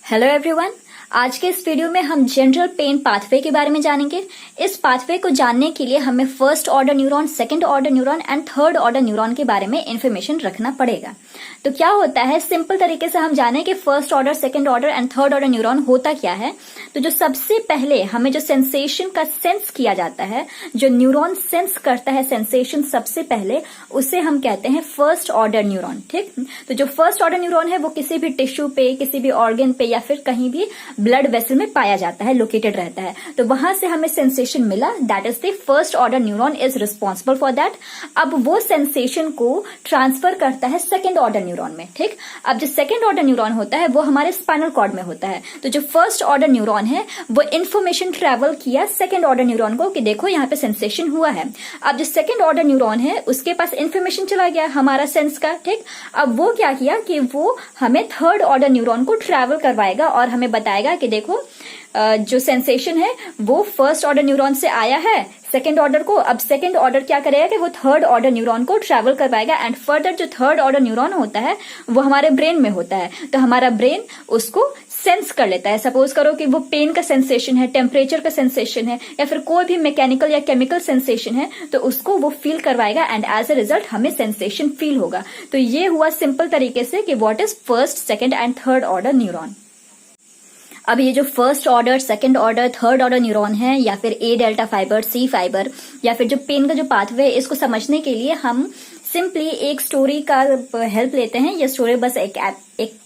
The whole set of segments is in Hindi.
Hello everyone. आज के इस वीडियो में हम जनरल पेन पाथवे के बारे में जानेंगे। इस पाथवे को जानने के लिए हमें first order neuron, second order neuron and third order neuron के बारे में इंफॉर्मेशन रखना पड़ेगा। तो क्या होता है, सिंपल तरीके से हम जाने कि first order, second order and third order neuron होता क्या है। तो जो सबसे पहले हमें जो सेंसेशन का सेंस किया जाता है, जो न्यूरॉन सेंस करता है सेंसेशन सबसे पहले, उसे हम कहते हैं फर्स्ट ऑर्डर न्यूरॉन। ठीक, तो जो फर्स्ट ऑर्डर न्यूरॉन है वो किसी भी टिश्यू पे, किसी भी ऑर्गन पे या फिर कहीं भी ब्लड वेसल में पाया जाता है, लोकेटेड रहता है। तो वहां से हमें सेंसेशन मिला, that is the first order neuron is responsible for that. अब वो सेंसेशन को ट्रांसफर करता है सेकंड ऑर्डर न्यूरॉन में। ठीक, अब जो सेकंड ऑर्डर न्यूरॉन होता है वो हमारे स्पाइनल कॉर्ड में होता है। तो जो फर्स्ट ऑर्डर न्यूरॉन है वो इंफॉर्मेशन ट्रेवल किया सेकंड ऑर्डर न्यूरॉन को कि देखो यहाँ पे सेंसेशन हुआ है। अब जो सेकंड ऑर्डर न्यूरॉन है उसके पास इंफॉर्मेशन चला गया हमारा सेंस का। ठीक, अब वो क्या किया कि वो हमें थर्ड ऑर्डर न्यूरॉन को ट्रेवल करवाएगा और हमें बताएगा कि देखो जो सेंसेशन है वो फर्स्ट ऑर्डर न्यूरॉन से आया है सेकंड ऑर्डर को। अब सेकंड ऑर्डर क्या करेगा कि वो थर्ड ऑर्डर न्यूरॉन को ट्रैवल करवाएगा एंड फर्दर जो थर्ड ऑर्डर न्यूरॉन होता है वो हमारे ब्रेन में होता है। तो हमारा ब्रेन उसको सेंस कर लेता है। सपोज करो कि वो पेन का सेंसेशन है, टेम्परेचर का सेंसेशन है या फिर कोई भी मैकेनिकल या केमिकल सेंसेशन है, तो उसको वो फील करवाएगा एंड एज ए रिजल्ट हमें सेंसेशन फील होगा। तो ये हुआ सिंपल तरीके से कि what is first, second and third order neuron. अब ये जो first order, second order, third order neuron है या फिर ए डेल्टा फाइबर, सी फाइबर या फिर जो पेन का जो पाथवे, इसको समझने के लिए हम सिंपली एक स्टोरी का हेल्प लेते हैं। ये स्टोरी बस एक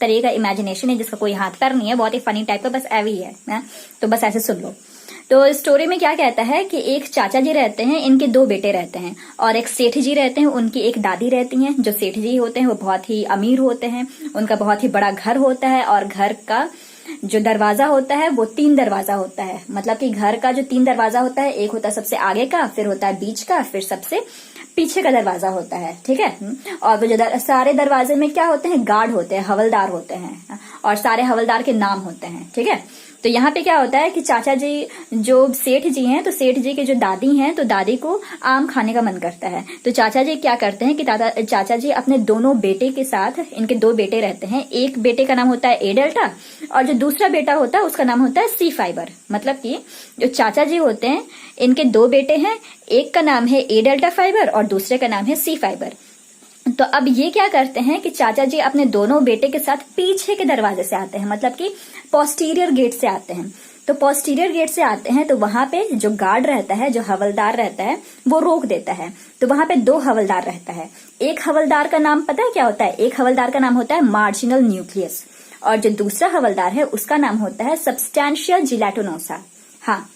तरह का इमेजिनेशन है जिसका कोई हाथ पैर नहीं है, बहुत ही फनी टाइप का, बस ऐवी है। तो बस ऐसे सुन लो। तो स्टोरी में क्या कहता है कि एक चाचा जी रहते हैं, इनके दो बेटे रहते हैं और एक सेठ जी रहते हैं, उनकी एक दादी रहती हैं। जो सेठ जी होते हैं वो बहुत ही अमीर होते हैं, उनका बहुत ही बड़ा घर होता है और घर का जो दरवाजा होता है वो 3 दरवाजा होता है। मतलब कि घर का जो 3 दरवाजा होता है, एक होता है सबसे आगे का, फिर होता है बीच का, फिर सबसे पीछे का दरवाजा होता है। ठीक है, और वो जो सारे दरवाजे में क्या होते हैं, गार्ड होते हैं, हवलदार होते हैं और सारे हवलदार के नाम होते हैं। ठीक है, तो यहाँ पे क्या होता है कि चाचा जी जो सेठ जी हैं, तो सेठ जी की जो दादी हैं, तो दादी को आम खाने का मन करता है। तो चाचा जी क्या करते हैं कि चाचा जी अपने दोनों बेटे के साथ, इनके 2 बेटे रहते हैं, एक बेटे का नाम होता है ए डेल्टा और जो दूसरा बेटा होता है उसका नाम होता है सी फाइबर। मतलब कि जो चाचा जी होते हैं, इनके 2 बेटे हैं, एक का नाम है ए डेल्टा फाइबर और दूसरे का नाम है सी फाइबर। तो अब ये क्या करते हैं कि चाचा जी अपने दोनों बेटे के साथ पीछे के दरवाजे से आते हैं, मतलब कि पोस्टीरियर गेट से आते हैं। तो पोस्टीरियर गेट से आते हैं तो वहां पे जो गार्ड रहता है, जो हवलदार रहता है, वो रोक देता है। तो वहां पे 2 हवलदार रहता है। एक हवलदार का नाम पता है क्या होता है? एक हवलदार का नाम होता है मार्जिनल न्यूक्लियस और जो दूसरा हवलदार है उसका नाम होता है सब्सटैंशिया जिलेटिनोसा। हाँ,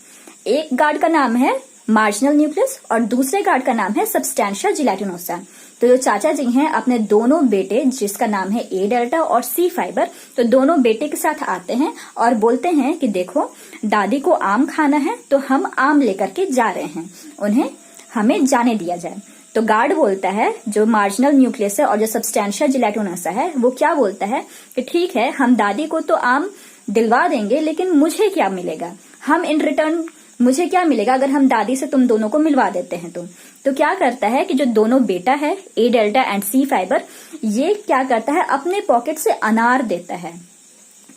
एक गार्ड का नाम है मार्जिनल न्यूक्लियस और दूसरे गार्ड का नाम है सब्सटैंशिया जिलेटिनोसा। तो जो चाचा जी हैं अपने दोनों बेटे, जिसका नाम है ए डेल्टा और सी फाइबर, तो दोनों बेटे के साथ आते हैं और बोलते हैं कि देखो दादी को आम खाना है तो हम आम लेकर के जा रहे हैं, उन्हें हमें जाने दिया जाए। तो गार्ड बोलता है, जो मार्जिनल न्यूक्लियस है और जो सब्सटैंशिया जिलेटिनोसा है, वो क्या बोलता है कि ठीक है, हम दादी को तो आम दिलवा देंगे लेकिन मुझे क्या मिलेगा, हम इन रिटर्न मुझे क्या मिलेगा अगर हम दादी से तुम दोनों को मिलवा देते हैं। तो क्या करता है कि जो दोनों बेटा है ए डेल्टा एंड सी फाइबर, ये क्या करता है, अपने पॉकेट से अनार देता है।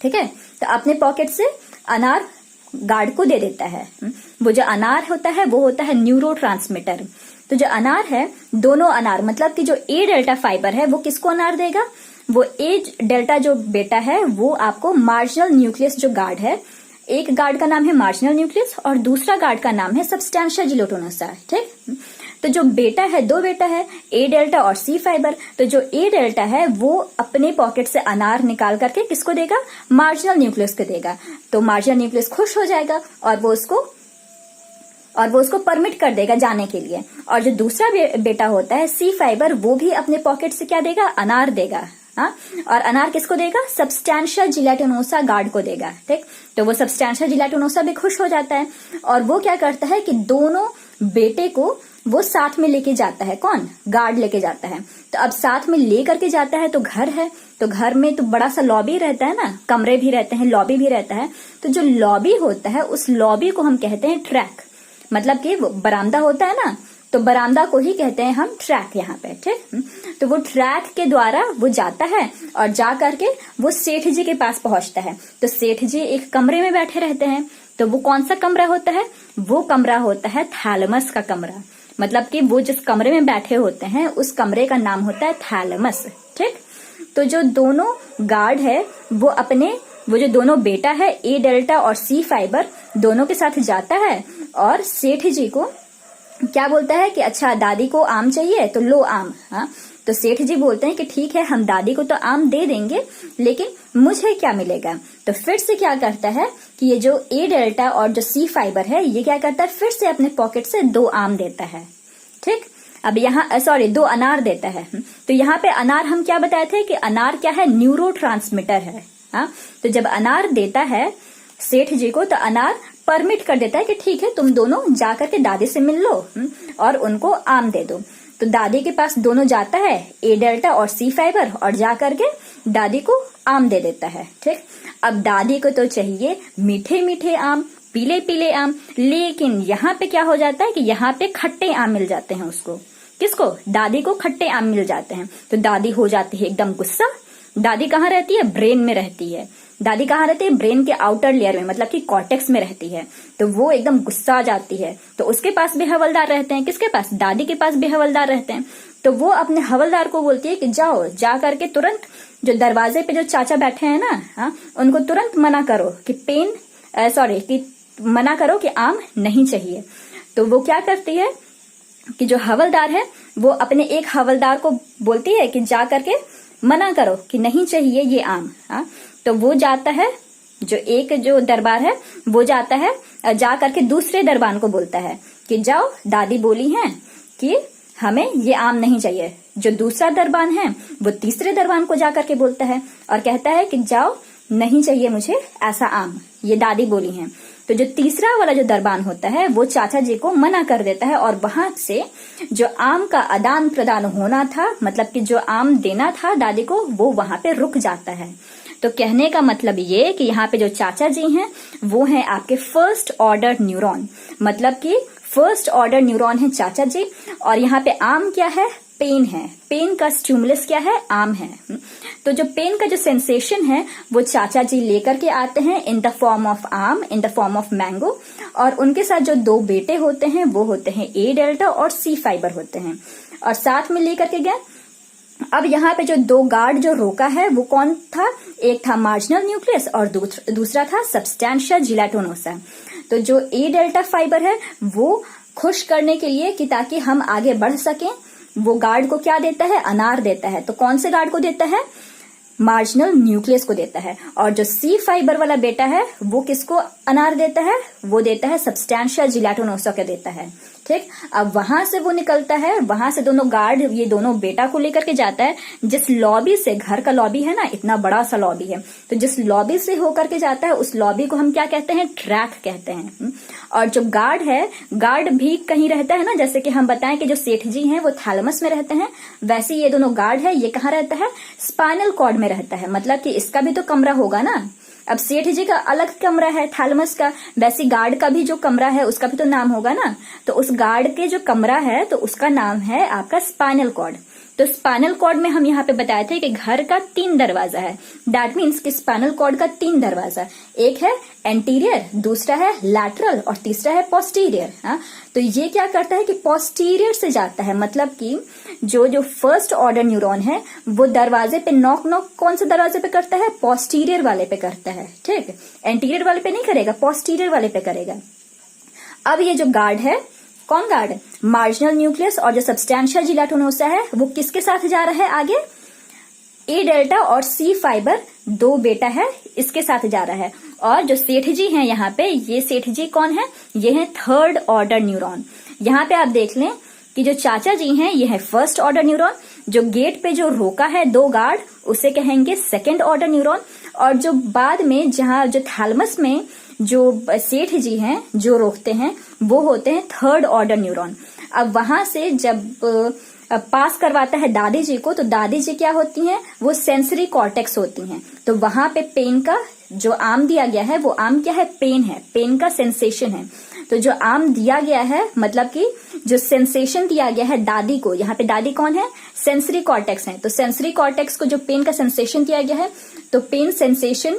ठीक है, तो अपने पॉकेट से अनार गार्ड को दे देता है। वो जो अनार होता है वो होता है न्यूरोट्रांसमीटर। तो जो अनार है, दोनों अनार, मतलब कि जो ए डेल्टा फाइबर है वो किसको अनार देगा, वो ए डेल्टा जो बेटा है वो आपको मार्जिनल न्यूक्लियस जो गार्ड है, एक गार्ड का नाम है मार्जिनल न्यूक्लियस और दूसरा गार्ड का नाम है सब्सटैंशिया जिलेटिनोसा। ठीक, तो जो बेटा है, 2 बेटा है, ए डेल्टा और सी फाइबर। तो जो ए डेल्टा है वो अपने पॉकेट से अनार निकाल करके किसको देगा, मार्जिनल न्यूक्लियस को देगा। तो मार्जिनल न्यूक्लियस खुश हो जाएगा और वो उसको परमिट कर देगा जाने के लिए। और जो दूसरा बेटा होता है सी फाइबर, वो भी अपने पॉकेट से क्या देगा, अनार देगा। हाँ, और अनार किसको देगा, सब्सटैंशिया जिलेटिनोसा गार्ड को देगा। ठीक, तो वो सब्सटैंशिया जिलेटिनोसा भी खुश हो जाता है और वो क्या करता है कि दोनों बेटे को वो साथ में लेके जाता है। कौन, गार्ड लेके जाता है। तो अब साथ में ले करके जाता है तो घर है, तो घर में तो बड़ा सा लॉबी रहता है ना, कमरे भी रहते हैं, लॉबी भी रहता है। तो जो लॉबी होता है उस लॉबी को हम कहते हैं ट्रैक, मतलब कि वो बरामदा होता है ना, तो बरामदा को ही कहते हैं हम ट्रैक यहाँ पे, ठीक। तो वो ट्रैक के द्वारा वो जाता है और जा करके वो सेठ जी के पास पहुंचता है। तो सेठ जी एक कमरे में बैठे रहते हैं। तो वो कौन सा कमरा होता है? वो कमरा होता है थैलेमस का कमरा। मतलब कि वो जिस कमरे में बैठे होते हैं उस कमरे का नाम होता है थैलेमस, ठीक। तो जो दोनों गार्ड है वो जो दोनों बेटा है ए डेल्टा और सी फाइबर दोनों के साथ जाता है और सेठ जी को क्या बोलता है कि अच्छा दादी को आम चाहिए तो लो आम। हाँ, तो सेठ जी बोलते हैं कि ठीक है हम दादी को तो आम दे देंगे लेकिन मुझे क्या मिलेगा। तो फिर से क्या करता है कि ये जो ए डेल्टा और जो सी फाइबर है ये क्या करता है, फिर से अपने पॉकेट से 2 आम देता है, ठीक। अब यहाँ 2 अनार देता है। तो यहाँ पे अनार हम क्या बताए थे कि अनार क्या है, न्यूरोट्रांसमीटर है। हाँ, तो जब अनार देता है सेठ जी को तो अनार परमिट कर देता है कि ठीक है तुम दोनों जाकर के दादी से मिल लो और उनको आम दे दो। तो दादी के पास दोनों जाता है ए डेल्टा और सी फाइबर और जा करके दादी को आम दे देता है, ठीक। अब दादी को तो चाहिए मीठे मीठे आम, पीले पीले आम, लेकिन यहाँ पे क्या हो जाता है कि यहाँ पे खट्टे आम मिल जाते हैं उसको। किसको? दादी को खट्टे आम मिल जाते हैं। तो दादी हो जाती है एकदम गुस्सा। दादी कहाँ रहती है? ब्रेन में रहती है। दादी कहाँ रहती है? ब्रेन के आउटर लेयर में, मतलब कि कॉर्टेक्स में रहती है। तो वो एकदम गुस्सा आ जाती है। तो उसके पास भी हवलदार रहते हैं। किसके पास? दादी के पास भी हवलदार रहते हैं। तो वो अपने हवलदार को बोलती है कि जाओ जा करके तुरंत जो दरवाजे पे जो चाचा बैठे हैं ना, हाँ, उनको तुरंत मना करो कि मना करो कि आम नहीं चाहिए। तो वो क्या करती है कि जो हवलदार है वो अपने एक हवलदार को बोलती है कि जा करके मना करो कि नहीं चाहिए ये आम। हाँ, तो वो जाता है, जो दरबार है वो जाता है जा करके दूसरे दरबान को बोलता है कि जाओ दादी बोली हैं कि हमें ये आम नहीं चाहिए। जो दूसरा दरबान है वो तीसरे दरबान को जाकर के बोलता है और कहता है कि जाओ नहीं चाहिए मुझे ऐसा आम, ये दादी बोली हैं। तो जो तीसरा वाला जो दरबान होता है वो चाचा जी को मना कर देता है और वहां से जो आम का आदान प्रदान होना था, मतलब कि जो आम देना था दादी को, वो वहां पे रुक जाता है। तो कहने का मतलब ये कि यहाँ पे जो चाचा जी हैं वो हैं आपके फर्स्ट ऑर्डर न्यूरॉन, मतलब कि फर्स्ट ऑर्डर न्यूरॉन है चाचा जी। और यहाँ पे आम क्या है? पेन है। पेन का स्टिमुलस क्या है? आम है। तो जो पेन का जो सेंसेशन है वो चाचा जी लेकर के आते हैं इन द फॉर्म ऑफ आम, in the form of mango. और उनके साथ जो 2 बेटे होते हैं वो होते हैं ए डेल्टा और सी फाइबर होते हैं और साथ में लेकर के गए। अब यहाँ पे जो 2 गार्ड जो रोका है वो कौन था? एक था मार्जिनल न्यूक्लियस और दूसरा था सब्सटेंशिया जिलेटिनोसा। तो जो ए डेल्टा फाइबर है वो खुश करने के लिए कि ताकि हम आगे बढ़ सकें, वो गार्ड को क्या देता है? अनार देता है। तो कौन से गार्ड को देता है? मार्जिनल न्यूक्लियस को देता है। और जो सी फाइबर वाला बेटा है वो किसको अनार देता है? वो देता है सब्सटेंशिया जिलेटिनोसा को देता है, ठीक। अब वहां से वो निकलता है, वहां से दोनों गार्ड ये दोनों बेटा को लेकर के जाता है जिस लॉबी से, घर का लॉबी है ना, इतना बड़ा सा लॉबी है, तो जिस लॉबी से होकर के जाता है उस लॉबी को हम क्या कहते हैं? ट्रैक कहते हैं। और जो गार्ड है, गार्ड भी कहीं रहता है ना, जैसे कि हम बताएं कि जो सेठ जी हैं वो थैलेमस में रहते हैं, वैसे ये दोनों गार्ड है ये कहाँ रहता है? स्पाइनल कॉर्ड में रहता है। मतलब कि इसका भी तो कमरा होगा ना। अब सेठ जी का अलग कमरा है थैलेमस का, वैसे गार्ड का भी जो कमरा है उसका भी तो नाम होगा ना। तो उस गार्ड के जो कमरा है तो उसका नाम है आपका स्पाइनल कॉर्ड। तो स्पाइनल कॉर्ड में हम यहाँ पे बताए थे कि घर का 3 दरवाजा है। दैट मीन्स कि स्पाइनल कॉर्ड का 3 दरवाजा, एक है एंटीरियर, दूसरा है लैटरल और तीसरा है पोस्टीरियर। हाँ, तो ये क्या करता है कि पोस्टीरियर से जाता है, मतलब कि जो फर्स्ट ऑर्डर न्यूरॉन है वो दरवाजे पे नॉक कौन से दरवाजे पे करता है? पोस्टीरियर वाले पे करता है, ठीक। एंटीरियर वाले पे नहीं करेगा, पोस्टीरियर वाले पे करेगा। अब ये जो गार्ड है, कौन गार्ड? मार्जिनल न्यूक्लियस और जो सब्सटेंशिया जिलेटिनोसा है वो किसके साथ जा रहा है आगे? ए डेल्टा और सी फाइबर 2 बेटा है इसके साथ जा रहा है। और जो सेठ जी हैं यहाँ पे, ये सेठ जी कौन है? ये है थर्ड ऑर्डर न्यूरॉन। यहाँ पे आप देख लें कि जो चाचा जी हैं ये है फर्स्ट ऑर्डर न्यूरॉन, जो गेट पे जो रोका है 2 गार्ड उसे कहेंगे सेकेंड ऑर्डर न्यूरॉन, और जो बाद में जहाँ जो थैलेमस में जो सेठ जी हैं जो रोकते हैं वो होते हैं थर्ड ऑर्डर न्यूरॉन। अब वहां से जब पास करवाता है दादी जी को, तो दादी जी क्या होती हैं? वो सेंसरी कॉर्टेक्स होती हैं। तो वहां पे पेन का जो आम दिया गया है वो आम क्या है? पेन है, पेन का सेंसेशन है। तो जो आम दिया गया है, मतलब कि जो सेंसेशन दिया गया है दादी को, यहाँ पे दादी कौन है, सेंसरी कॉर्टेक्स है, तो सेंसरी कॉर्टेक्स को जो पेन का सेंसेशन दिया गया है, तो पेन सेंसेशन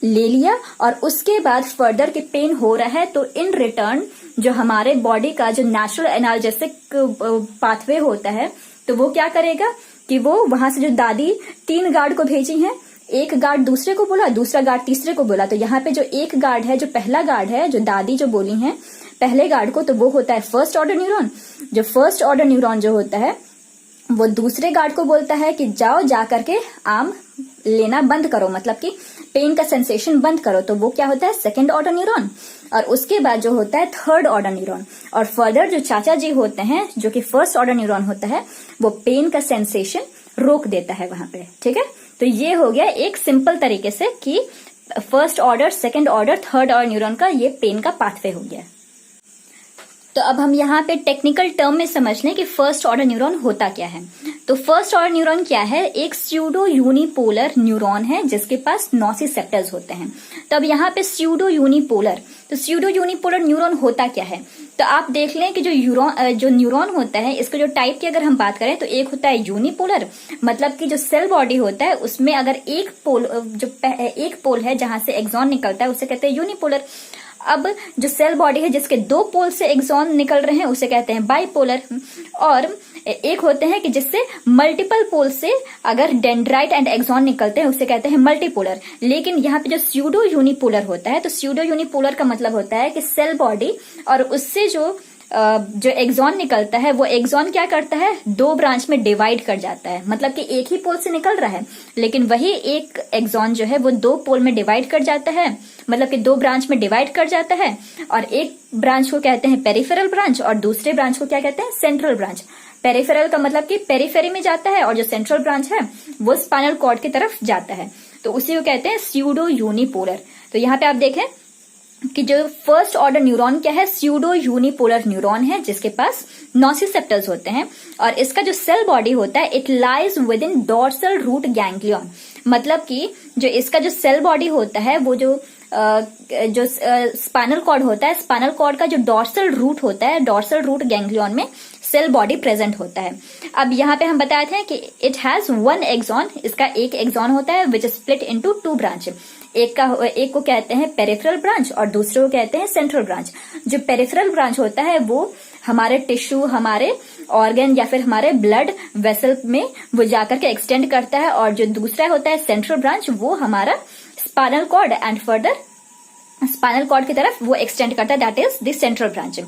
ले लिया और उसके बाद फर्दर के पेन हो रहा है, तो इन रिटर्न जो हमारे बॉडी का जो नेचुरल एनाल्जेसिक पाथवे होता है, तो वो क्या करेगा कि वो वहां से जो दादी 3 गार्ड को भेजी है, एक गार्ड दूसरे को बोला, दूसरा गार्ड तीसरे को बोला, तो यहाँ पे जो एक गार्ड है, जो पहला गार्ड है, जो दादी जो बोली है पहले गार्ड को, तो वो होता है फर्स्ट ऑर्डर न्यूरॉन। जो फर्स्ट ऑर्डर न्यूरॉन जो होता है वो दूसरे गार्ड को बोलता है कि जाओ जा करके आम लेना बंद करो, मतलब कि पेन का सेंसेशन बंद करो, तो वो क्या होता है, सेकंड ऑर्डर न्यूरॉन। और उसके बाद जो होता है थर्ड ऑर्डर न्यूरॉन। और फर्दर जो चाचा जी होते हैं, जो कि फर्स्ट ऑर्डर न्यूरॉन होता है, वो पेन का सेंसेशन रोक देता है वहां पे। ठीक है, तो ये हो गया एक सिंपल तरीके से कि first order, second order, third order neuron का ये पेन का पाथवे हो गया। तो अब हम यहाँ पे टेक्निकल टर्म में समझ लें कि फर्स्ट ऑर्डर न्यूरॉन होता क्या है। तो फर्स्ट ऑर्डर न्यूरॉन क्या है, एक स्यूडो यूनिपोलर न्यूरॉन है जिसके पास नोसिसेप्टर्स होते हैं। तो अब यहाँ पे स्यूडो यूनिपोलर, तो स्यूडो यूनिपोलर न्यूरॉन होता क्या है, तो आप देख लें कि जो न्यूरॉन होता है, इसके जो टाइप की अगर हम बात करें तो एक होता है यूनिपोलर, मतलब कि जो सेल बॉडी होता है उसमें अगर एक पोल है जहां से एक्सॉन निकलता है उसे कहते हैं यूनिपोलर। अब जो सेल बॉडी है जिसके 2 पोल से एक्सॉन निकल रहे हैं उसे कहते हैं बाइपोलर। और एक होते हैं कि जिससे मल्टीपल पोल से अगर डेंड्राइट एंड एक्सॉन निकलते हैं उसे कहते हैं मल्टीपोलर। लेकिन यहाँ पे जो स्यूडो यूनिपोलर होता है, तो स्यूडो यूनिपोलर का मतलब होता है कि सेल बॉडी और उससे जो एक्सॉन निकलता है, वो एक्सॉन क्या करता है, 2 ब्रांच में डिवाइड कर जाता है, मतलब कि एक ही पोल से निकल रहा है, लेकिन वही एक एक्सॉन जो है वो 2 पोल में डिवाइड कर जाता है, मतलब कि 2 ब्रांच में डिवाइड कर जाता है। और एक ब्रांच को कहते हैं पेरिफेरल ब्रांच और दूसरे ब्रांच को क्या कहते हैं, सेंट्रल ब्रांच। पेरिफेरल का मतलब कि पेरिफेरी में जाता है और जो सेंट्रल ब्रांच है वो स्पाइनल कॉर्ड की तरफ जाता है, तो उसी को कहते हैं स्यूडो यूनिपोलर। तो यहाँ पे आप देखें कि जो फर्स्ट ऑर्डर न्यूरॉन क्या है, स्यूडो यूनिपोलर न्यूरॉन है जिसके पास नोसिसेप्टर्स होते हैं। और इसका जो सेल बॉडी होता है, it lies within dorsal root ganglion, मतलब कि जो इसका जो सेल बॉडी होता है वो जो स्पाइनल कॉर्ड होता है, स्पाइनल कॉर्ड का जो डॉर्सल रूट होता है, डॉर्सल रूट गैंग्लियन में सेल बॉडी प्रेजेंट होता है। अब यहाँ पे हम बताए थे कि इट हैज 1 एक्सॉन, इसका एक एक्सॉन होता है which is split into 2 branch. एक को कहते हैं पेरिफेरल ब्रांच और दूसरे को कहते हैं सेंट्रल ब्रांच। जो पेरिफेरल ब्रांच होता है वो हमारे टिश्यू, हमारे ऑर्गन या फिर हमारे ब्लड वेसल में वो जाकर के एक्सटेंड करता है, और जो दूसरा होता है सेंट्रल ब्रांच, वो हमारा spinal cord and further spinal cord की तरफ वो एक्सटेंड करता है, that is the central branch.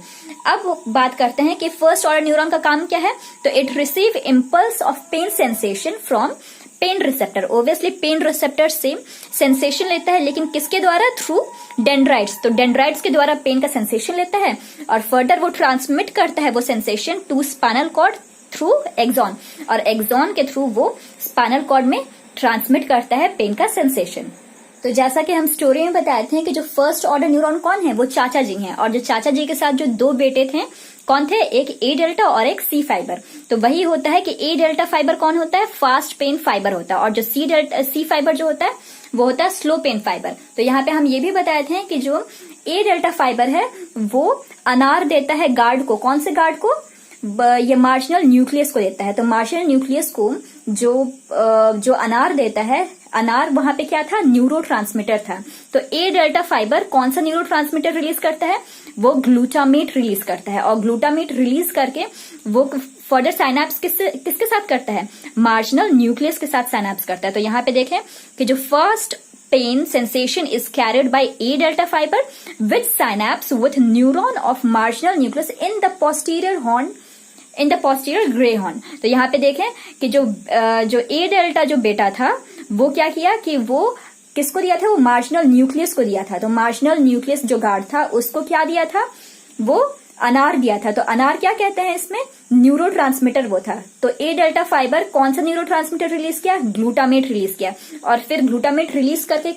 अब बात करते हैं कि फर्स्ट ऑर्डर न्यूरॉन का काम क्या है, तो it receive impulse of pain sensation from pain receptor. Obviously pain receptor से सेंसेशन लेता है, लेकिन किसके द्वारा, थ्रू डेंड्राइट्स। तो डेंड्राइट्स के द्वारा पेन का सेंसेशन लेता है और फर्दर वो ट्रांसमिट करता है वो sensation to spinal cord through axon, और एक्सॉन के थ्रू वो स्पाइनल कॉर्ड में ट्रांसमिट करता है पेन का सेंसेशन। तो जैसा कि हम स्टोरी में बताए थे कि जो फर्स्ट ऑर्डर न्यूरॉन कौन है, वो चाचा जी हैं, और जो चाचा जी के साथ जो 2 बेटे थे कौन थे, एक ए डेल्टा और एक सी फाइबर। तो वही होता है कि ए डेल्टा फाइबर कौन होता है, फास्ट पेन फाइबर होता है, और जो सी फाइबर जो होता है वो होता है स्लो पेन फाइबर। तो यहाँ पे हम ये भी बताए थे कि जो ए डेल्टा फाइबर है वो अनार देता है गार्ड को, कौन से गार्ड को, ये मार्जिनल न्यूक्लियस को देता है। तो मार्जिनल न्यूक्लियस को जो अनार देता है, अनार वहां पे क्या था, न्यूरोट्रांसमीटर था। तो ए डेल्टा फाइबर कौन सा न्यूरोट्रांसमीटर रिलीज करता है, वो ग्लूटामेट रिलीज करता है, और ग्लूटामेट रिलीज करके वो फर्दर साइनैप्स किसके साथ करता है, मार्जिनल न्यूक्लियस के साथ साइनैप्स करता है। तो यहाँ पे देखें कि जो first pain sensation is carried by A delta fiber which synapse with neuron of marginal nucleus in the posterior horn in the posterior gray horn। तो यहाँ पे देखें कि जो A डेल्टा जो बेटा था वो क्या किया कि वो किसको दिया था, वो मार्जिनल न्यूक्लियस को दिया था। तो मार्जिनल न्यूक्लियस जो गार्ड था उसको क्या दिया था, वो अनार दिया था। तो अनार क्या कहते हैं, इसमें न्यूरोट्रांसमीटर वो था। तो ए डेल्टा फाइबर कौन सा न्यूरोट्रांसमीटर रिलीज किया, ग्लूटामेट रिलीज किया, और फिर ग्लूटामेट रिलीज करके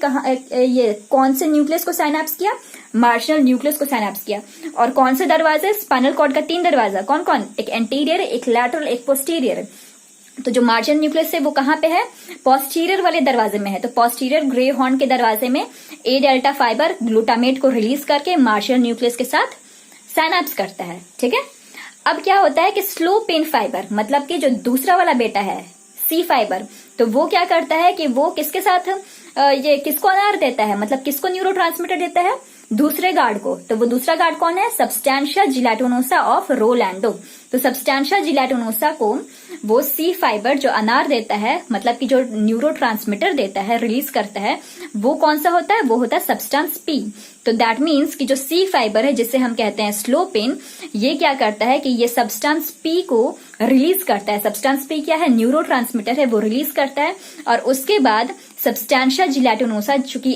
ये कौन से न्यूक्लियस को साइनैप्स किया, मार्जिनल न्यूक्लियस को साइनैप्स किया। और कौन से दरवाजे, स्पाइनल कॉर्ड का 3 दरवाजा, कौन कौन, एक एंटीरियर, एक लैटरल, एक पोस्टीरियर। तो जो मार्जिनल न्यूक्लियस है वो कहाँ पे है, पोस्टीरियर वाले दरवाजे में है। तो पोस्टीरियर ग्रे हॉर्न के दरवाजे में ए डेल्टा फाइबर ग्लूटामेट को रिलीज करके मार्जिनल न्यूक्लियस के साथ साइनैप्स करता है। ठीक है, अब क्या होता है कि स्लो पेन फाइबर, मतलब कि जो दूसरा वाला बेटा है सी फाइबर, तो वो क्या करता है कि वो किसके साथ ये किसको अनार देता है, मतलब किसको न्यूरोट्रांसमीटर देता है, दूसरे गार्ड को। तो वो दूसरा गार्ड कौन है, सब्सटैंशिया जिलेटिनोसा ऑफ रोलैंडो। तो सब्सटैंशिया जिलेटिनोसा को वो सी फाइबर जो अनार देता है, मतलब कि जो न्यूरोट्रांसमीटर देता है, रिलीज करता है, वो कौन सा होता है, वो होता है सब्सटेंस पी। तो दैट मीन्स कि जो सी फाइबर है जिसे हम कहते हैं स्लो पेन, ये क्या करता है कि ये सब्सटेंस पी को रिलीज करता है। सब्सटेंस पी क्या है, न्यूरोट्रांसमीटर है, वो रिलीज करता है। और उसके बाद सब्सटैंशिया जिलेटिनोसा चूंकि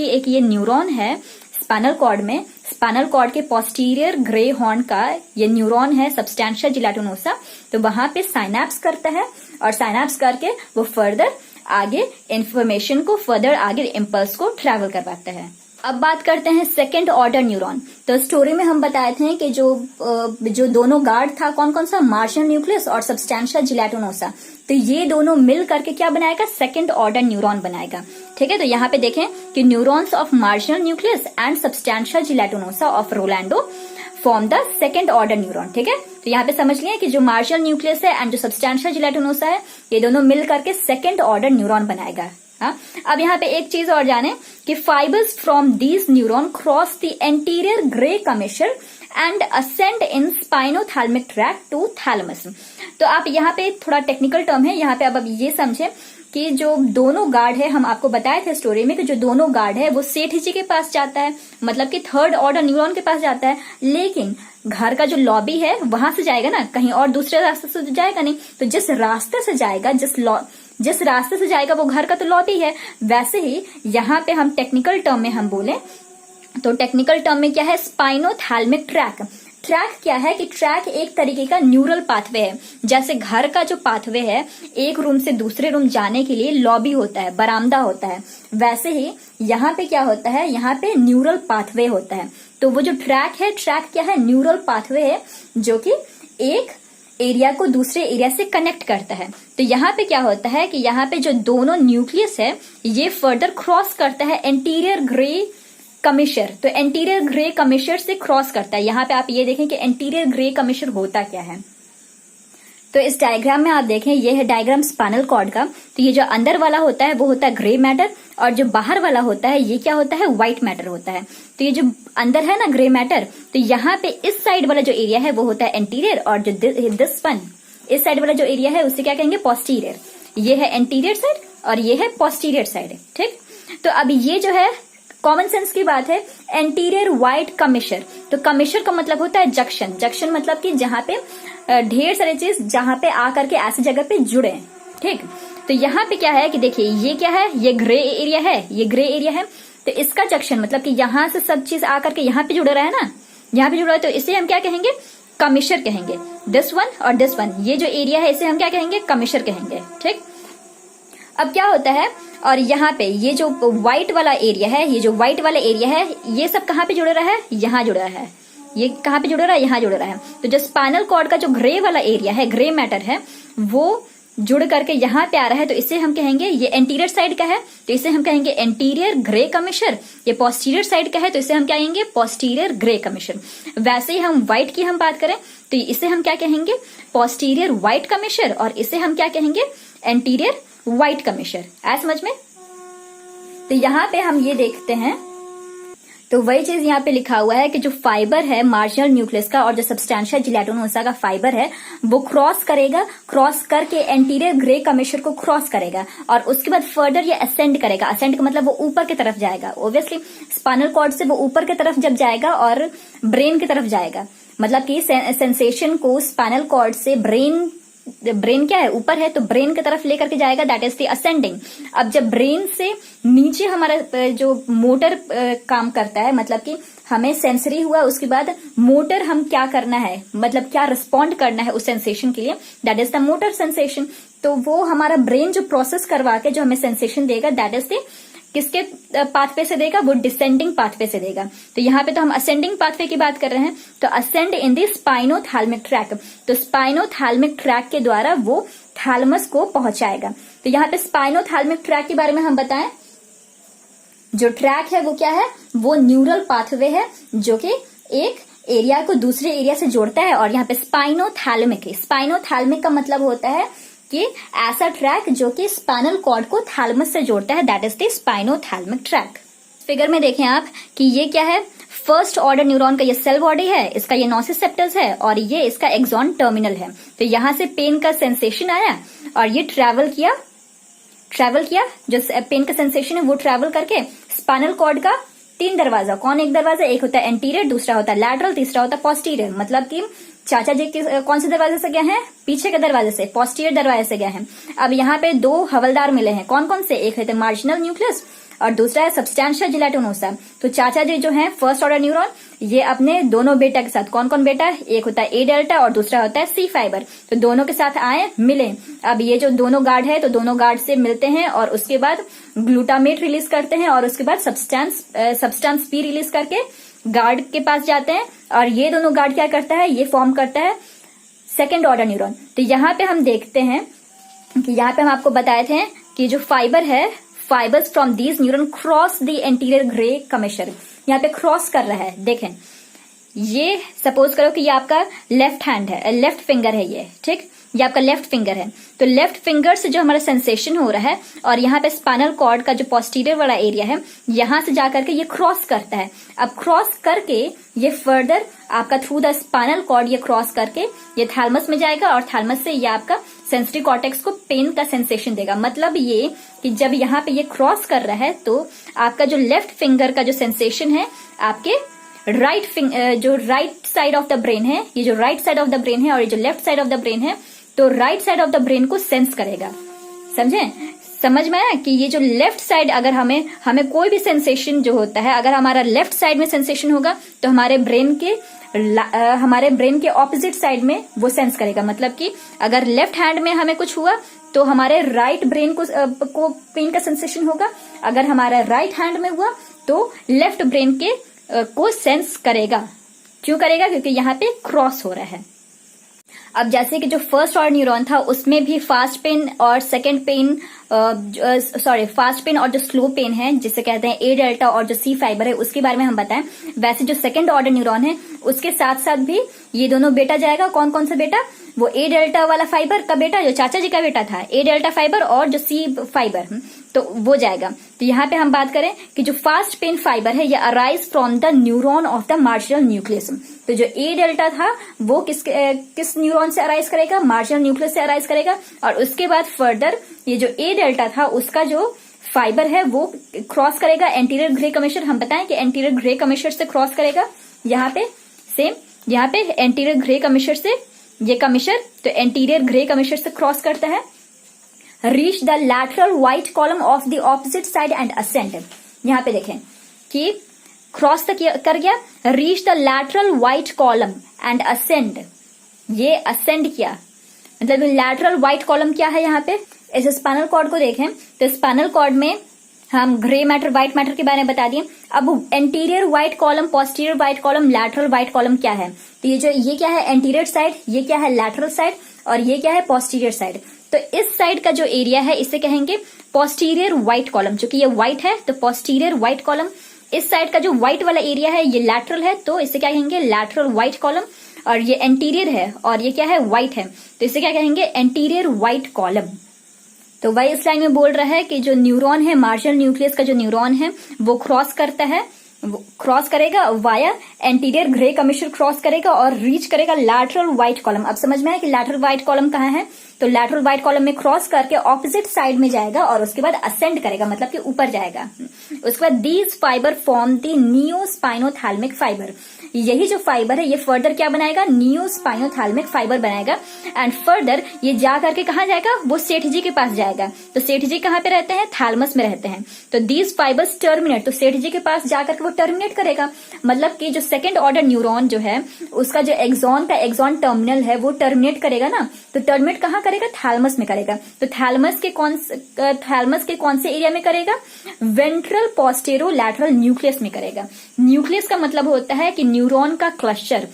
एक ये न्यूरॉन है स्पाइनल कॉर्ड में, स्पाइनल कॉर्ड के पोस्टीरियर ग्रे हॉर्न का ये न्यूरॉन है सब्सटैंशिया जिलेटिनोसा, तो वहां पे साइनैप्स करता है और साइनैप्स करके वो फर्दर आगे इंफॉर्मेशन को फर्दर आगे इम्पल्स को ट्रैवल करवाता है। अब बात करते हैं सेकेंड ऑर्डर न्यूरॉन। तो स्टोरी में हम बताए थे कि जो दोनों गार्ड था कौन कौन सा, मार्जिनल न्यूक्लियस और सब्सटैंशिया जिलेटिनोसा, तो ये दोनों मिल करके क्या बनाएगा, सेकेंड ऑर्डर न्यूरॉन बनाएगा। ठीक है, तो यहाँ पे देखें कि neurons of marginal nucleus and substantia gelatinosa of Rolando form the second order neuron. ठीक है, तो यहाँ पे समझ लिया कि जो मार्जिनल न्यूक्लियस है एंड जो सब्सटैंशिया जिलेटिनोसा है, ये दोनों मिल करके सेकेंड ऑर्डर न्यूरॉन बनाएगा। हाँ, अब यहाँ पे एक चीज और जाने कि fibres from these neuron cross the anterior grey commissure and ascend in spinothalamic tract to thalamus. तो आप यहाँ पे थोड़ा टेक्निकल टर्म है यहाँ पे, अब ये समझे कि जो दोनों गार्ड है, हम आपको बताए थे स्टोरी में कि जो दोनों गार्ड है वो सेठ जी के पास जाता है, मतलब कि थर्ड ऑर्डर न्यूरॉन के पास जाता है, लेकिन घर का जो लॉबी है वहां से जाएगा ना, कहीं और दूसरे रास्ते से जाएगा नहीं। तो जिस रास्ते से जाएगा, जिस रास्ते से जाएगा वो घर का तो लॉबी है। वैसे ही यहाँ पे हम टेक्निकल टर्म में हम बोले तो टेक्निकल टर्म में क्या है, स्पाइनोथैलेमिक ट्रैक। ट्रैक क्या है कि ट्रैक एक तरीके का न्यूरल पाथवे है। जैसे घर का जो पाथवे है, एक रूम से दूसरे रूम जाने के लिए लॉबी होता है, बरामदा होता है, वैसे ही यहाँ पे क्या होता है, यहाँ पे न्यूरल पाथवे होता है। तो वो जो ट्रैक है, ट्रैक क्या है, न्यूरल पाथवे है जो कि एक एरिया को दूसरे एरिया से कनेक्ट करता है। तो यहाँ पे क्या होता है कि यहाँ पे जो दोनों न्यूक्लियस है ये फर्दर क्रॉस करता है एंटीरियर ग्रे कमिशर। तो एंटीरियर ग्रे कमिशर से क्रॉस करता है। यहाँ पे आप ये देखें कि एंटीरियर ग्रे कमिशर होता क्या है। तो इस डायग्राम में आप देखें, ये है डायग्राम स्पाइनल कॉर्ड का। तो ये जो अंदर वाला होता है वो होता है ग्रे मैटर, और जो बाहर वाला होता है ये क्या होता है, व्हाइट मैटर होता है। तो ये जो अंदर है ना ग्रे मैटर, तो यहाँ पे इस साइड वाला जो एरिया है वो होता है एंटीरियर, और जो दिस वन इस साइड वाला जो एरिया है उसे क्या कहेंगे, पोस्टीरियर। ये है एंटीरियर साइड और ये है पोस्टीरियर साइड। ठीक, तो अब ये जो है कॉमन सेंस की बात है, एंटीरियर व्हाइट कमिशर। तो कमिशर का मतलब होता है जंक्शन। जंक्शन मतलब कि जहां पे ढेर सारी चीज जहां पे आकर के ऐसी जगह पे जुड़े। ठीक, तो यहाँ पे क्या है कि देखिए ये क्या है, ये ग्रे एरिया है, ये ग्रे एरिया है। तो इसका जंक्शन मतलब कि यहाँ से सब चीज आकर के यहाँ पे जुड़ रहा है ना, यहाँ पे जुड़ रहा है, तो इसे हम क्या कहेंगे, कमिशर कहेंगे। दिस वन और दिस वन, ये जो एरिया है इसे हम क्या कहेंगे, कमिशर कहेंगे। ठीक, अब क्या होता है, और यहाँ पे ये जो व्हाइट वाला एरिया है, ये जो व्हाइट वाला एरिया है, ये सब कहाँ पे जुड़ रहा है, यहाँ जुड़ रहा है। ये कहाँ पे जुड़ रहा है, यहाँ जुड़ रहा है। तो जो स्पाइनल कॉर्ड का जो ग्रे वाला एरिया है, ग्रे मैटर है, वो जुड़ करके यहाँ पे आ रहा है, तो इसे हम कहेंगे, ये एंटीरियर साइड का है तो इसे हम कहेंगे एंटीरियर ग्रे कमिशर। ये पोस्टीरियर साइड का है तो इसे हम क्या कहेंगे, पोस्टीरियर ग्रे कमिशर। वैसे ही हम व्हाइट की हम बात करें तो इसे हम क्या कहेंगे, पोस्टीरियर व्हाइट कमिशर, और इसे हम क्या कहेंगे, एंटीरियर व्हाइट कमिशर। ऐसा समझ में। तो यहाँ पे हम ये देखते हैं, तो वही चीज यहाँ पे लिखा हुआ है कि जो फाइबर है मार्जिनल न्यूक्लियस का और जो सब्सटैंशिया जिलेटिनोसा का फाइबर है वो क्रॉस करेगा, क्रॉस करके एंटीरियर ग्रे कमिशर को क्रॉस करेगा, और उसके बाद फर्दर ये असेंड करेगा। असेंड का मतलब वो ऊपर की तरफ जाएगा। ऑब्वियसली स्पाइनल कॉर्ड से वो ऊपर की तरफ जब जाएगा और ब्रेन की तरफ जाएगा, मतलब कि सेंसेशन को स्पाइनल कॉर्ड से ब्रेन क्या है, ऊपर है, तो ब्रेन की तरफ लेकर के जाएगा, दैट इज द असेंडिंग। अब जब ब्रेन से नीचे हमारा जो मोटर काम करता है, मतलब कि हमें सेंसरी हुआ, उसके बाद मोटर हम क्या करना है, मतलब क्या रिस्पॉन्ड करना है उस सेंसेशन के लिए, that is the motor sensation. तो वो हमारा ब्रेन जो प्रोसेस करवा के जो हमें सेंसेशन देगा, दैट इज द किसके पाथवे से देगा, वो डिसेंडिंग पाथवे से देगा। तो यहाँ पे तो हम असेंडिंग पाथवे की बात कर रहे हैं, तो ascend in the spinothalamic track. तो स्पाइनोथैलेमिक ट्रैक के द्वारा वो थैलेमस को पहुंचाएगा। तो यहाँ पे स्पाइनोथैलेमिक ट्रैक के बारे में हम बताएं, जो ट्रैक है वो क्या है, वो न्यूरल पाथवे है जो कि एक एरिया को दूसरे एरिया से जोड़ता है। और यहाँ पे स्पाइनोथैलेमिक है, स्पाइनोथैलेमिक का मतलब होता है कि ऐसा ट्रैक जो कि स्पाइनल कॉर्ड को थैलेमस से जोड़ता है, that is the spinothalamic track. Figure में देखें आप कि ये क्या है, फर्स्ट ऑर्डर न्यूरॉन का ये सेल बॉडी है, इसका ये नोसिसेप्टस है और ये इसका एक्सॉन टर्मिनल है। तो यहां से पेन का सेंसेशन आया और ये ट्रैवल किया, जो पेन का सेंसेशन है वो ट्रैवल करके स्पाइनल कॉर्ड का 3 दरवाजा, कौन एक दरवाजा, एक होता है एंटीरियर, दूसरा होता है लैटरल, तीसरा होता है पोस्टीरियर। मतलब कि चाचा जी कौन से दरवाजे से गए हैं, पीछे के दरवाजे से, पोस्टीरियर दरवाजे से गए हैं। अब यहाँ पे 2 हवलदार मिले हैं, कौन कौन से, एक है मार्जिनल न्यूक्लियस और दूसरा है सब्सटेंशिया जिलेटिनोसा। तो चाचा जी जो हैं फर्स्ट ऑर्डर न्यूरॉन, ये अपने दोनों बेटा के साथ, कौन कौन बेटा, एक होता है ए डेल्टा और दूसरा होता है सी फाइबर, तो दोनों के साथ आए, मिले। अब ये जो दोनों गार्ड है तो दोनों गार्ड से मिलते हैं और उसके बाद ग्लूटामेट रिलीज करते हैं और उसके बाद सब्सटेंस पी रिलीज करके गार्ड के पास जाते हैं और ये दोनों गार्ड क्या करता है, ये फॉर्म करता है सेकेंड ऑर्डर न्यूरॉन। तो यहाँ पे हम देखते हैं कि यहाँ पे हम आपको बताए थे कि जो फाइबर है, fibres from these neuron cross the anterior grey commissure, यहाँ पे क्रॉस कर रहा है। देखें, ये सपोज करो कि ये आपका लेफ्ट हैंड है, लेफ्ट फिंगर है ये, ठीक, ये आपका लेफ्ट फिंगर है। तो लेफ्ट फिंगर से जो हमारा सेंसेशन हो रहा है और यहाँ पे स्पाइनल कॉर्ड का जो पोस्टीरियर वाला एरिया है, यहां से जाकर के ये क्रॉस करता है। अब क्रॉस करके ये फर्दर आपका थ्रू द स्पाइनल कॉर्ड ये क्रॉस करके ये थैलेमस में जाएगा और थैलेमस से ये आपका सेंसिटिव कॉर्टेक्स को पेन का सेंसेशन देगा। मतलब ये कि जब यहाँ पे ये क्रॉस कर रहा है तो आपका जो लेफ्ट फिंगर का जो सेंसेशन है आपके जो right side of the brain है, ये जो right side of the brain है और ये जो left side of the brain है, तो right side of the brain को सेंस करेगा। समझ में आया कि ये जो लेफ्ट साइड, अगर हमें कोई भी सेंसेशन जो होता है, अगर हमारा लेफ्ट साइड में सेंसेशन होगा तो हमारे ब्रेन के ऑपोजिट साइड में वो सेंस करेगा। मतलब कि अगर लेफ्ट हैंड में हमें कुछ हुआ तो हमारे राइट ब्रेन को पेन का सेंसेशन होगा, अगर हमारा राइट हैंड में हुआ तो लेफ्ट ब्रेन के को सेंस करेगा। क्यों करेगा, क्योंकि यहाँ पे क्रॉस हो रहा है। अब जैसे कि जो फर्स्ट ऑर्डर न्यूरॉन था उसमें भी फास्ट पेन और सेकंड पेन, फास्ट पेन और जो स्लो पेन है जिसे कहते हैं ए डेल्टा और जो सी फाइबर है उसके बारे में हम बताएं। वैसे जो सेकंड ऑर्डर न्यूरॉन है उसके साथ साथ भी ये दोनों बेटा जाएगा। कौन कौन सा बेटा, वो ए डेल्टा वाला फाइबर का बेटा जो चाचा जी का बेटा था, ए डेल्टा फाइबर और जो सी फाइबर, तो वो जाएगा। तो यहाँ पे हम बात करें कि जो फास्ट पेन फाइबर है ये arise from the neuron of the marginal nucleus. तो जो ए डेल्टा था वो किस न्यूरॉन से अराइज करेगा, मार्जिनल न्यूक्लियस से अराइज करेगा। और उसके बाद फर्दर ये जो ए डेल्टा था उसका जो फाइबर है वो क्रॉस करेगा एंटीरियर ग्रे कमिशर। हम बताएं कि एंटीरियर ग्रे कमिशर से क्रॉस करेगा। यहाँ पे सेम, यहाँ पे एंटीरियर ग्रे कमिशर से ये कमिशर, तो एंटीरियर ग्रे कमिशर से क्रॉस करता है, reach the lateral white column of the opposite side and ascend. यहाँ पे देखें कि क्रॉस तक कर गया, reach the lateral white column and ascend, ये असेंड किया। मतलब लैटरल व्हाइट कॉलम क्या है, यहाँ पे इस स्पाइनल कॉर्ड को देखें तो स्पाइनल कॉर्ड में हम ग्रे मैटर, व्हाइट मैटर के बारे में बता दिए। अब anterior white column, posterior white column, lateral white column क्या है, तो ये क्या है एंटीरियर साइड, ये क्या है लैटरल साइड और ये क्या है पोस्टीरियर साइड। तो इस साइड का जो एरिया है इसे कहेंगे पोस्टीरियर व्हाइट कॉलम, क्योंकि ये व्हाइट है तो पोस्टीरियर व्हाइट कॉलम। इस साइड का जो व्हाइट वाला एरिया है ये लैटरल है तो इसे क्या कहेंगे लैटरल व्हाइट कॉलम। और ये एंटीरियर है और ये क्या है व्हाइट है तो इसे क्या कहेंगे एंटीरियर व्हाइट कॉलम। तो वही इस लाइन में बोल रहा है कि जो न्यूरॉन है, मार्जिनल न्यूक्लियस का जो न्यूरॉन है वो क्रॉस करता है, क्रॉस करेगा वाया एंटीरियर ग्रे कमिशर, क्रॉस करेगा और रीच करेगा लैटरल व्हाइट कॉलम। अब समझ में आया कि लैटरल व्हाइट कॉलम कहाँ है, तो लैटरल व्हाइट कॉलम में क्रॉस करके ऑपोजिट साइड में जाएगा और उसके बाद असेंड करेगा, मतलब कि ऊपर जाएगा। उसके बाद these fibre form the neospinothalamic fibre. यही जो फाइबर है ये फर्दर क्या बनाएगा, नियोस्पाइनोथैलेमिक फाइबर बनाएगा। एंड फर्दर ये जा करके कहाँ जाएगा, वो सेठ जी के पास जाएगा। तो सेठ जी कहाँ पे रहते हैं, थैलेमस में रहते हैं। तो दीज फाइबर्स टर्मिनेट, तो सेठ जी के पास जाकर के वो टर्मिनेट करेगा। मतलब कि जो सेकेंड ऑर्डर न्यूरॉन जो है उसका जो एक्सॉन का एक्सॉन टर्मिनल है वो टर्मिनेट करेगा ना, तो टर्मिनेट कहाँ करेगा, थैलेमस में करेगा। तो थैलेमस के कौन से एरिया में करेगा, वेंट्रल पोस्टेरो लैटरल न्यूक्लियस में करेगा। न्यूक्लियस का मतलब होता है कि न्यूरॉन का क्लस्टर,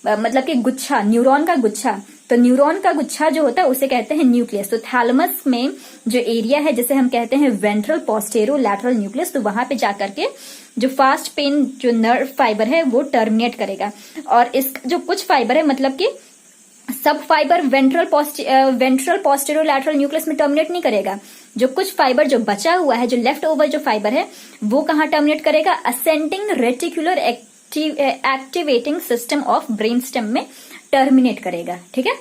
मतलब कि गुच्छा, न्यूरॉन का गुच्छा। तो न्यूरॉन का गुच्छा जो होता है उसे कहते हैं न्यूक्लियस। तो थैलेमस में जो एरिया है जिसे हम कहते हैं वेंट्रल पोस्टेरो लैटरल न्यूक्लियस, तो वहां पे जाकर के जो फास्ट पेन जो नर्व फाइबर है वो टर्मिनेट करेगा। और इस जो कुछ फाइबर है मतलब कि सब फाइबर वेंट्रल पोस्टेरो लैटरल न्यूक्लियस में टर्मिनेट नहीं करेगा। जो कुछ फाइबर जो बचा हुआ है, जो लेफ्ट ओवर जो फाइबर है, वो कहाँ टर्मिनेट करेगा? Ascending reticular activating system of brain stem में टर्मिनेट करेगा। ठीक है,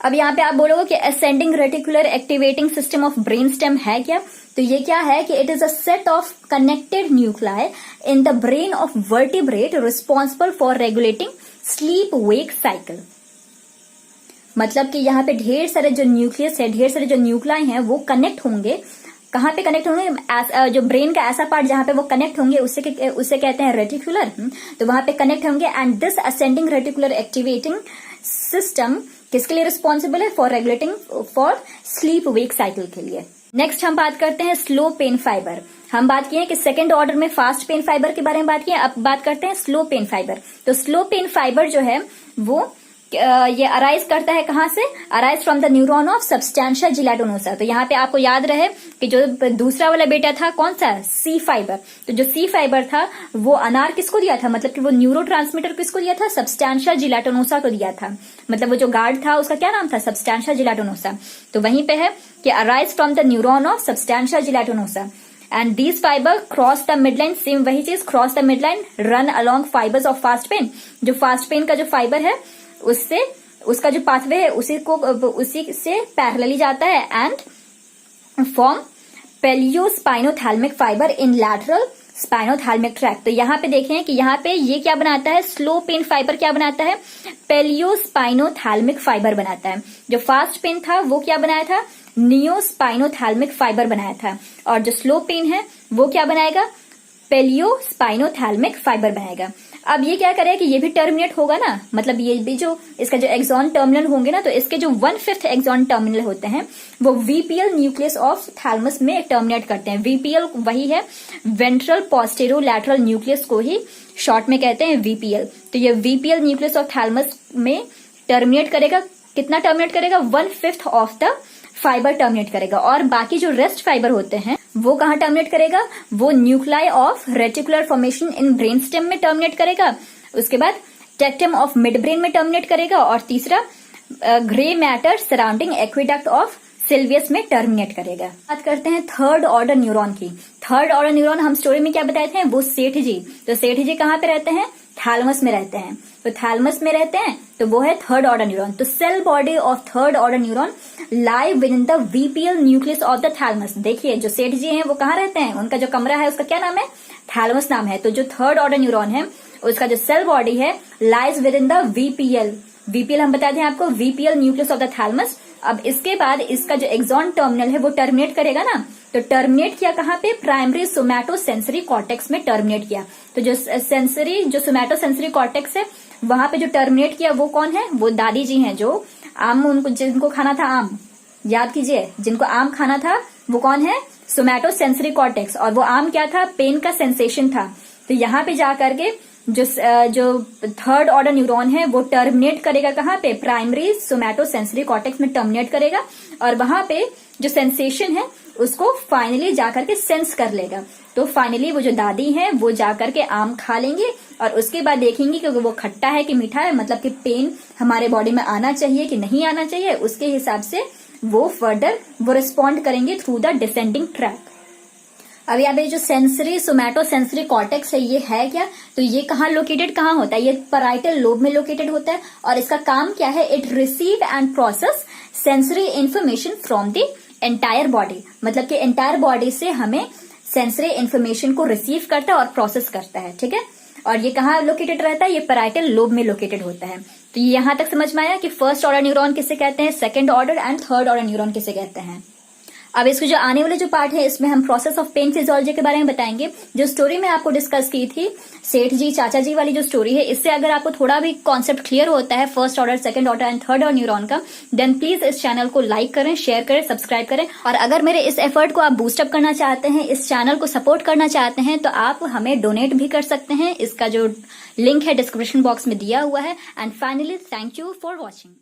अब यहाँ पे आप बोलोगे कि ascending reticular activating system of brain stem है क्या? तो ये क्या है कि it is a set of connected nuclei in the brain of vertebrate responsible for regulating sleep wake cycle. मतलब कि यहाँ पे ढेर सारे जो न्यूक्लियस है, ढेर सारे जो न्यूक्लाई हैं वो कनेक्ट होंगे। कहाँ पे कनेक्ट होंगे? जो ब्रेन का ऐसा पार्ट जहां पे वो कनेक्ट होंगे उसे कहते हैं रेटिकुलर। तो वहां पे कनेक्ट होंगे and this ascending reticular activating system किसके लिए रिस्पॉन्सिबल है? For regulating for sleep wake cycle के लिए। नेक्स्ट हम बात करते हैं स्लो पेन फाइबर। हम बात किए कि सेकंड ऑर्डर में फास्ट पेन फाइबर के बारे में बात किए, अब बात करते हैं स्लो पेन फाइबर। तो स्लो पेन फाइबर जो है वो ये अराइज करता है कहां से? Arise from the neuron of substantia gelatinosa. तो यहाँ पे आपको याद रहे कि जो दूसरा वाला बेटा था कौन सा? C fibre. तो जो सी फाइबर था वो अनार किसको दिया था? मतलब कि वो न्यूरोट्रांसमीटर किसको दिया था? सबस्टेंशिया जिलेटिनोसा को दिया था। मतलब वो जो गार्ड था उसका क्या नाम था? Substantia gelatinosa. तो वहीं पे है कि arise from the neuron of substantia gelatinosa and these fibre cross the midline. Same वही चीज, cross the midline, run along fibres of fast pain. जो फास्ट पेन का जो फाइबर है उससे उसका जो पाथवे है उसी से पैरेलली जाता है and form paleospinothalamic fibre in lateral spinothalamic tract. तो यहाँ पे देखें कि यहाँ पे ये क्या बनाता है? स्लो पेन फाइबर क्या बनाता है? पेलियोस्पाइनोथैलेमिक फाइबर बनाता है। जो फास्ट पेन था वो क्या बनाया था? नियोस्पाइनोथैलेमिक फाइबर बनाया था। और जो स्लो पेन है वो क्या बनाएगा? पेलियोस्पाइनोथैलेमिक फाइबर बनाएगा। अब ये क्या करेगा कि ये भी टर्मिनेट होगा ना, मतलब ये भी जो इसका जो एक्सॉन टर्मिनल होंगे ना, तो इसके जो 1/5 एक्सॉन टर्मिनल होते हैं वो वीपीएल न्यूक्लियस ऑफ थैलेमस में टर्मिनेट करते हैं। वीपीएल वही है वेंट्रल पोस्टेरो लैटरल न्यूक्लियस को ही शॉर्ट में कहते हैं वीपीएल। तो ये वीपीएल न्यूक्लियस ऑफ थैलेमस में टर्मिनेट करेगा। कितना टर्मिनेट करेगा? 1/5 ऑफ द फाइबर टर्मिनेट करेगा। और बाकी जो रेस्ट फाइबर होते हैं वो कहाँ टर्मिनेट करेगा? वो nuclei of reticular formation in brain stem में टर्मिनेट करेगा। उसके बाद टेक्टम ऑफ मिड ब्रेन में टर्मिनेट करेगा। और तीसरा grey matter surrounding aqueduct of Silvius में टर्मिनेट करेगा। बात करते हैं थर्ड ऑर्डर न्यूरॉन की। थर्ड ऑर्डर न्यूरॉन हम स्टोरी में क्या बताए थे? वो सेठ जी। तो सेठ जी कहाँ पे रहते हैं? थैलेमस में रहते हैं। तो थैलेमस में रहते हैं तो वो है थर्ड ऑर्डर न्यूरॉन। तो cell body of third order neuron lie within the VPL nucleus of the thalamus. देखिए जो सेठ जी हैं वो कहाँ रहते हैं? उनका जो कमरा है उसका क्या नाम है? थैलेमस नाम है। तो जो थर्ड ऑर्डर न्यूरॉन है उसका जो सेल बॉडी है lies within the VPL. VPL हम बताते हैं आपको, VPL nucleus of the thalamus. अब इसके बाद इसका जो एक्सॉन टर्मिनल है वो टर्मिनेट करेगा ना, तो टर्मिनेट किया कहाँ पे? प्राइमरी सोमैटो सेंसरी कॉर्टेक्स में टर्मिनेट किया। तो जो सोमैटो सेंसरी कॉर्टेक्स है वहां पे जो टर्मिनेट किया वो कौन है? वो दादी जी हैं जो आम, उनको जिनको खाना था आम, याद कीजिए, जिनको आम खाना था वो कौन है? सोमैटो सेंसरी कॉर्टेक्स। और वो आम क्या था? पेन का सेंसेशन था। तो यहाँ पे जाकर के जो थर्ड ऑर्डर न्यूरॉन है वो टर्मिनेट करेगा कहाँ पे? प्राइमरी सोमैटो सेंसरी कॉर्टेक्स में टर्मिनेट करेगा। और वहां पे जो सेंसेशन है उसको फाइनली जाकर के सेंस कर लेगा। तो फाइनली वो जो दादी है वो जाकर के आम खा लेंगे और उसके बाद देखेंगे कि वो खट्टा है कि मीठा है, मतलब कि पेन हमारे बॉडी में आना चाहिए कि नहीं आना चाहिए, उसके हिसाब से वो फर्दर वो रिस्पॉन्ड करेंगे थ्रू द डिसेंडिंग ट्रैक। अब यहाँ पे जो सेंसरी सोमैटो सेंसरी कॉर्टेक्स है ये है क्या? तो ये कहाँ लोकेटेड कहाँ होता है? ये पैराइटल लोब में लोकेटेड होता है। और इसका काम क्या है? It receive and process sensory information from the entire body. मतलब कि एंटायर बॉडी से हमें सेंसरी इंफॉर्मेशन को रिसीव करता है और प्रोसेस करता है। ठीक है, और ये कहाँ लोकेटेड रहता है? ये पैराइटल लोब में लोकेटेड होता है। तो ये यहां तक समझ में आया कि फर्स्ट ऑर्डर न्यूरॉन किसे कहते हैं, second order and third order neuron किसे कहते हैं। अब इसके जो आने वाले जो पार्ट है इसमें हम प्रोसेस ऑफ पेन फिजियोलॉजी के बारे में बताएंगे। जो स्टोरी में आपको डिस्कस की थी सेठ जी चाचा जी वाली जो स्टोरी है, इससे अगर आपको थोड़ा भी कॉन्सेप्ट क्लियर होता है first order second order and third order neuron का, देन प्लीज इस चैनल को लाइक करें, शेयर करें, सब्सक्राइब करें। और अगर मेरे इस एफर्ट को आप बूस्टअप करना चाहते हैं, इस चैनल को सपोर्ट करना चाहते हैं, तो आप हमें डोनेट भी कर सकते हैं। इसका जो लिंक है डिस्क्रिप्शन बॉक्स में दिया हुआ है। And finally thank you for watching.